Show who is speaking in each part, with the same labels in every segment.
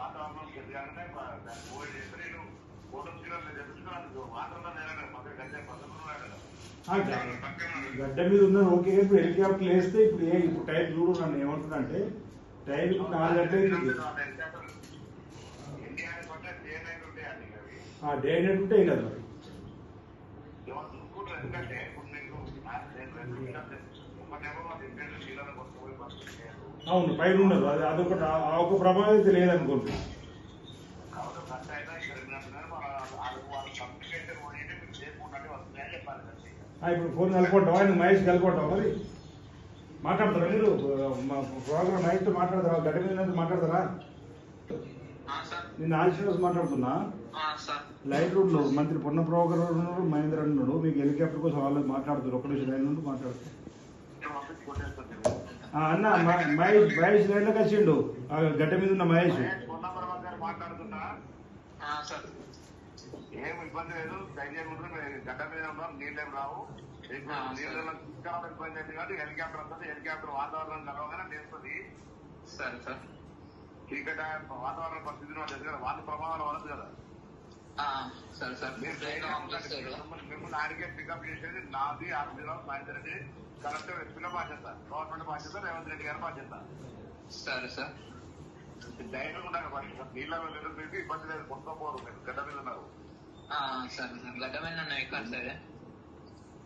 Speaker 1: వాతావరణం చెందగానే కోవిడ్ చేస్తే నేను ఫోటో తెప్పించుకున్నాను వాతావరణం పక్కన గడ్డ
Speaker 2: గడ్డ మీద ఉన్న ఓకే. ఇప్పుడు హెలికాప్టర్ వేస్తే ఇప్పుడు టైం చూడు నన్ను ఏమంటున్నా అంటే టైం 4 గంటలు డే నైట్ ఉంటాయి కదా మరి. అవును పైన ఉండదు, అది అదొకటి ఒక ప్రభావం అయితే లేదనుకోండి. ఇప్పుడు ఫోన్ కలుపుకుంటావా, ఆయన మహేష్ కలుపుకుంటావా మరి మాట్లాడతారా మీరు? మా ప్రోగ్రామ్ మహేష్తో మాట్లాడతారా? గడ్డ మీద మాట్లాడతారా? నేను ఆశీర్వాస్ మాట్లాడుతున్నా. లైట్ రోడ్ లో మంత్రి పొన్న ప్రోగ్రామ్ ఉన్నాడు, మహేంద్ర అన్నాడు. మీకు హెలికాప్టర్ కోసం వాళ్ళు మాట్లాడుతారు. ఒక్క నిమిషం లైన్ నుండి మాట్లాడుతారు. అన్న మహేష్ లైన్ లోకి వచ్చిండు, గడ్డ మీద ఉన్న మహేష్.
Speaker 1: ఏం ఇబ్బంది లేదు, ధైర్యం గడ్డ మీద ఉన్నాం, నీళ్ళేం రావు. నీళ్ళలో ఇంకా ఇబ్బంది అయింది కాబట్టి హెలికాప్టర్ వస్తుంది. హెలికాప్టర్ వాతావరణం కలవగానే లేస్తుంది. సరే సార్, చీకట వాతావరణ పరిస్థితిని దగ్గర వాళ్ళ ప్రభావాలు వలదు కదా. సరే సార్, మిమ్మల్ని ఆడికే పికప్ చేసేది నాది, ఆర్మీరావు, మహేందర్ రెడ్డి, కలెక్టర్ ఎస్పీల బాధ్యత, గవర్నమెంట్ బాధ్యత, రేవంత్ రెడ్డి గారి బాధ్యత. సరే సార్, ధైర్యం ఉండాలి. నీళ్ళలో నిలబెట్టి ఇబ్బంది లేదు, కొనుక్కోపోరు. మీరు గడ్డ మీద ఉన్నారు. సరే సార్, గడ్డ మీద ఉన్నాయి ఇక్కడ. సరే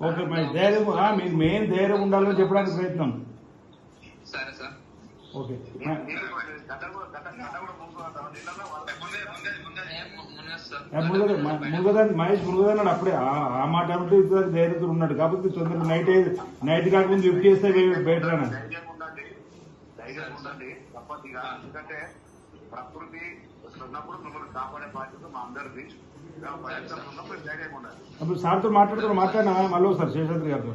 Speaker 2: ఓకే, మరి ధైర్యం మీరు మెయిన్ ధైర్యం ఉండాలని చెప్పడానికి ప్రయత్నం.
Speaker 1: సరే సార్, ఓకే.
Speaker 2: మహేష్ మురుగదన్నాడు అప్పుడే ఆ మాట అంటే ధైర్యంతో ఉన్నాడు కాబట్టి తొందరగా నైట్ కాకుండా లిఫ్ట్ చేస్తే బెటర్ అని.
Speaker 1: ఎందుకంటే ప్రకృతి ఉన్నప్పుడు మిమ్మల్ని కాపాడే బాధ్యత మా అందరిది.
Speaker 2: అప్పుడు సార్తో మాట్లాడినా మళ్ళీ సార్ శేషాద్రి గారితో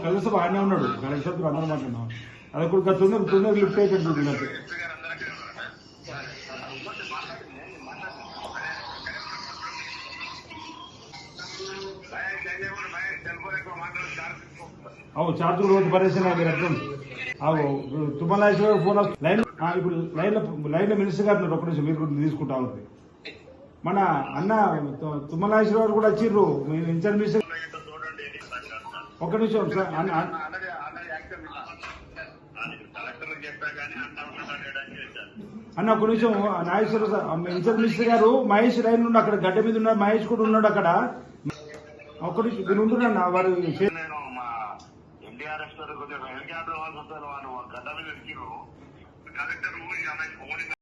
Speaker 2: కలెక్టర్ బాగానే ఉన్నాడు. కలెక్టర్ అందరూ మాట్లాడినాం. అది కూడా తొందరగా లిఫ్ట్ అయిపోతుంది. అవు చార్జ్ రోజు పరేషన్ మీరు అర్థం. అవు తుమ్మలాశ్వర ఫోన్ లైన్ ఇప్పుడు లైన్ లో మినిస్టర్ గారు ఒక్క నిమిషం మీరు తీసుకుంటా ఉంది. మన అన్న తుమ్మలాశ్వర కూడా వచ్చిర్రు, మీరు ఇన్ఛార్జ్ మినిస్టర్. ఒక్క నిమిషం సార్, అన్న ఒక్క నిమిషం. నాగేశ్వర సార్ ఇన్ఛార్జ్ మినిస్టర్ గారు మహేష్ లైన్ నుండి అక్కడ గడ్డ మీద ఉన్నాడు, మహేష్ కూడా ఉన్నాడు అక్కడ. ఒక్క నిమిషం మీరు ఉంటున్నా వారు
Speaker 1: ఎన్డీఆర్ఎఫ్ హెలికాప్టర్ వాళ్ళు గడ్డ మీద ఎక్కిరు. కలెక్టర్